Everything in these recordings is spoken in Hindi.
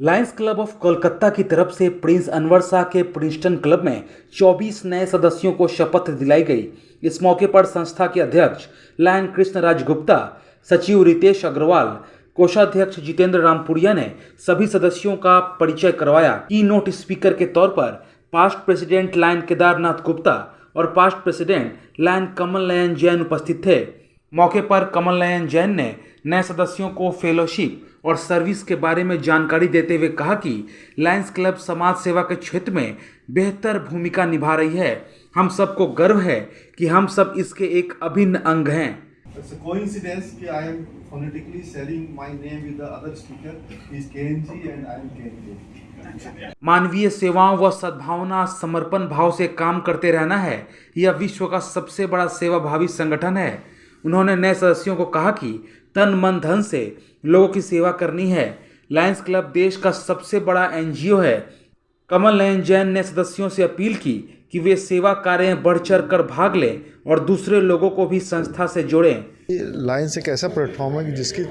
लायंस क्लब ऑफ कोलकाता की तरफ से प्रिंस अनवर शाह के प्रिंसटन क्लब में 24 नए सदस्यों को शपथ दिलाई गई। इस मौके पर संस्था के अध्यक्ष लायन कृष्ण राज गुप्ता, सचिव रितेश अग्रवाल, कोषाध्यक्ष जितेंद्र रामपुरिया ने सभी सदस्यों का परिचय करवाया। की नोट स्पीकर के तौर पर past president lion Kedarnath Gupta और past president lion Kamal Nayan Jain उपस्थित थे। मौके पर कमल नयन जैन ने नए सदस्यों को फेलोशिप और सर्विस के बारे में जानकारी देते हुए कहा कि लायंस क्लब समाज सेवा के क्षेत्र में बेहतर भूमिका निभा रही है। हम सबको गर्व है कि हम सब इसके एक अभिन्न अंग हैं। It's a coincidence कि I am phonetically sharing my name with the other speaker. He is KNG and I am KNG. मानवीय सेवाओं व सद्भावना समर्पण भाव से काम करते रहना है। यह विश्व का सबसे बड़ा सेवाभावी संगठन है। उन्होंने नए सदस्यों को कहा कि तन मन धन से लोगों की सेवा करनी है। लायंस क्लब देश का सबसे बड़ा एनजीओ है। कमल नयन जैन ने सदस्यों से अपील की कि वे सेवा कार्य में बढ़ चढ़ कर भाग लें और दूसरे लोगों को भी संस्था से जोड़ें। लायंस एक ऐसा प्लेटफॉर्म है कि जिसके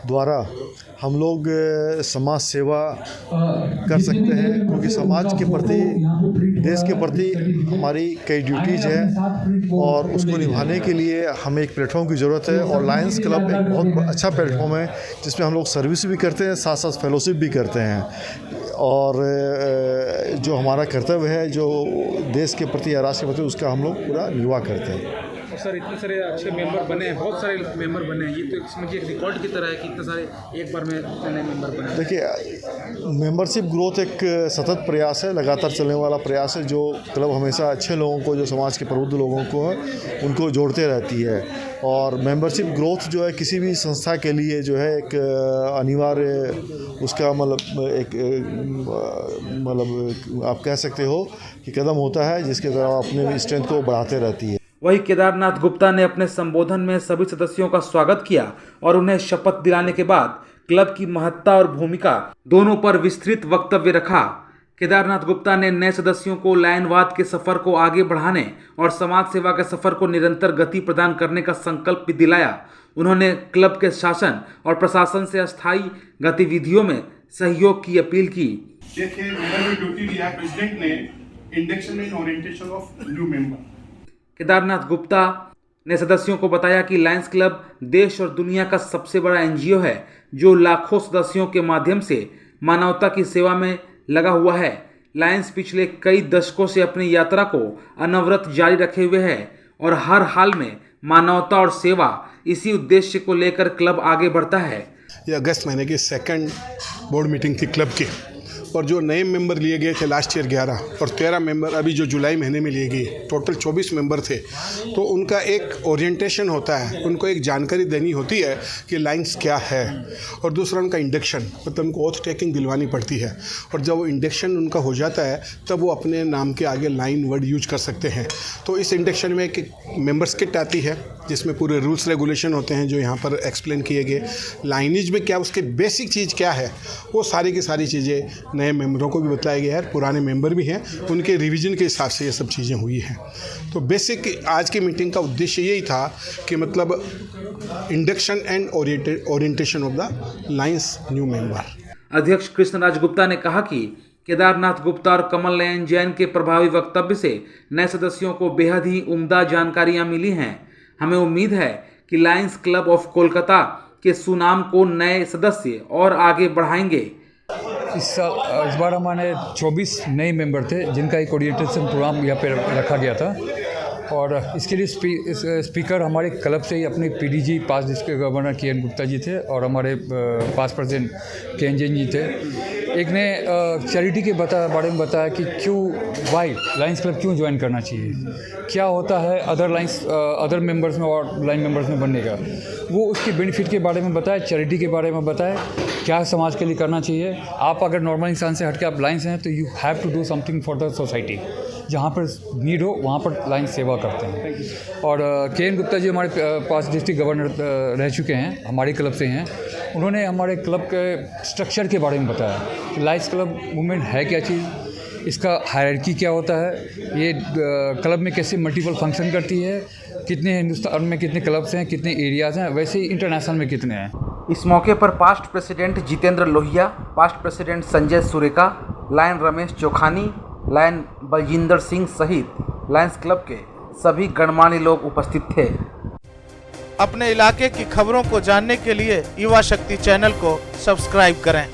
द्वारा हम लोग समाज सेवा कर सकते हैं, क्योंकि समाज के प्रति, देश के प्रति हमारी कई ड्यूटीज़ हैं और उसको निभाने के लिए हमें एक प्लेटफॉर्म की ज़रूरत है। और लायंस क्लब एक बहुत अच्छा प्लेटफॉर्म है जिसमें हम लोग सर्विस भी करते हैं, साथ साथ फेलोशिप भी करते हैं। और जो हमारा कर्तव्य है, जो देश के प्रति या राष्ट्र के प्रति, उसका हम लोग पूरा निर्वाह करते हैं। सर, इतने सारे अच्छे मेंबर बने हैं, बहुत सारे मेंबर बने हैं, ये तो समझिए एक रिकॉर्ड की तरह है कि इतने सारे एक बार में नए मेंबर बने। देखिए, मेंबरशिप ग्रोथ एक सतत प्रयास है, लगातार चलने वाला प्रयास है। जो क्लब हमेशा अच्छे लोगों को, जो समाज के प्रबुद्ध लोगों को है, उनको जोड़ते रहती है। और मेंबरशिप ग्रोथ जो है किसी भी संस्था के लिए जो है एक अनिवार्य, उसका मतलब आप कह सकते हो कि कदम होता है जिसके द्वारा अपने स्ट्रेंथ को बढ़ाते रहती है। वहीं केदारनाथ गुप्ता ने अपने संबोधन में सभी सदस्यों का स्वागत किया और उन्हें शपथ दिलाने के बाद क्लब की महत्ता और भूमिका दोनों पर विस्तृत वक्तव्य रखा। केदारनाथ गुप्ता ने नए सदस्यों को लायनवाद के सफर को आगे बढ़ाने और समाज सेवा के सफर को निरंतर गति प्रदान करने का संकल्प भी दिलाया। उन्होंने क्लब के शासन और प्रशासन से अस्थायी गतिविधियों में सहयोग की अपील की। देखिए, मेरा जो ड्यूटी दिया प्रेसिडेंट ने, induction and orientation of new member. Kedarnath Gupta ने सदस्यों को बताया कि लायंस क्लब देश और दुनिया का सबसे बड़ा एनजीओ है जो लाखों सदस्यों के माध्यम से मानवता की सेवा में लगा हुआ है। लायंस पिछले कई दशकों से अपनी यात्रा को अनवरत जारी रखे हुए है और हर हाल में मानवता और सेवा, इसी उद्देश्य को लेकर क्लब आगे बढ़ता है। ये अगस्त महीने की सेकंड बोर्ड मीटिंग थी क्लब की, और जो नए मेंबर लिए गए थे लास्ट ईयर 11 और 13 मेंबर अभी जो जुलाई महीने में लिए गए, टोटल 24 मेंबर थे। तो उनका एक ओरिएंटेशन होता है, उनको एक जानकारी देनी होती है कि लायंस क्या है, और दूसरा उनका इंडक्शन, मतलब उनको ओथ टेकिंग दिलवानी पड़ती है। और जब वो इंडक्शन उनका हो जाता है तब वो अपने नाम के आगे लाइन वर्ड यूज कर सकते हैं। तो इस इंडक्शन में एक मेंबर्स किट आती है जिसमें पूरे रूल्स रेगुलेशन होते हैं जो यहाँ पर एक्सप्लेन किए गए। लाइनेज में क्या, उसके बेसिक चीज़ क्या है, वो सारी की सारी चीज़ें नए मेंबरों को भी बताया गया है। पुराने मेंबर भी हैं, उनके रिवीजन के हिसाब से ये सब चीज़ें हुई हैं। तो बेसिक आज की मीटिंग का उद्देश्य यही था कि मतलब induction and orientation of the Lions new member. अध्यक्ष कृष्णराज गुप्ता ने कहा कि केदारनाथ गुप्ता और कमल नयन जैन के प्रभावी वक्तव्य से नए सदस्यों को बेहद ही उम्दा जानकारियां मिली हैं। हमें उम्मीद है कि लायंस क्लब ऑफ कोलकाता के सुनाम को नए सदस्य और आगे बढ़ाएंगे। इस बार हमारे 24 नए मेंबर थे जिनका एक ओरिएंटेशन प्रोग्राम यहाँ पे रखा गया था। और इसके लिए स्पीकर हमारे क्लब से ही अपने पीडीजी पास डिस्ट्रिक्ट गवर्नर के एन गुप्ता जी थे और हमारे पास प्रेसिडेंट के एन जैन जी थे। एक ने चैरिटी के बारे में बताया कि वाई लायंस क्लब क्यों ज्वाइन करना चाहिए, क्या होता है अदर मेंबर्स में और लाइन मेंबर्स में बनने का। वो उसके बेनिफिट के बारे में बताया, चैरिटी के बारे में बताया, क्या समाज के लिए करना चाहिए। आप अगर नॉर्मल इंसान से हट के आप लायंस हैं तो you have to do something for the society. जहाँ पर नीड हो वहाँ पर लायंस सेवा करते हैं। और के एन गुप्ता जी हमारे पास डिस्ट्रिक्ट गवर्नर रह चुके हैं, हमारे क्लब से हैं। उन्होंने हमारे क्लब के स्ट्रक्चर के बारे में बताया कि लायंस क्लब मूवमेंट है क्या चीज़, इसका हायरार्की क्या होता है, ये क्लब में कैसे मल्टीपल फंक्शन करती है, कितने हिंदुस्तान में कितने क्लब्स हैं, कितने एरियाज़ हैं, वैसे ही इंटरनेशनल में कितने हैं। इस मौके पर past president Jitendra Lohia, past president Sanjay Sureka, lion Ramesh Chokhani, lion Baljinder Singh सहित लायंस क्लब के सभी गणमान्य लोग उपस्थित थे। अपने इलाके की खबरों को जानने के लिए युवा शक्ति चैनल को सब्सक्राइब करें।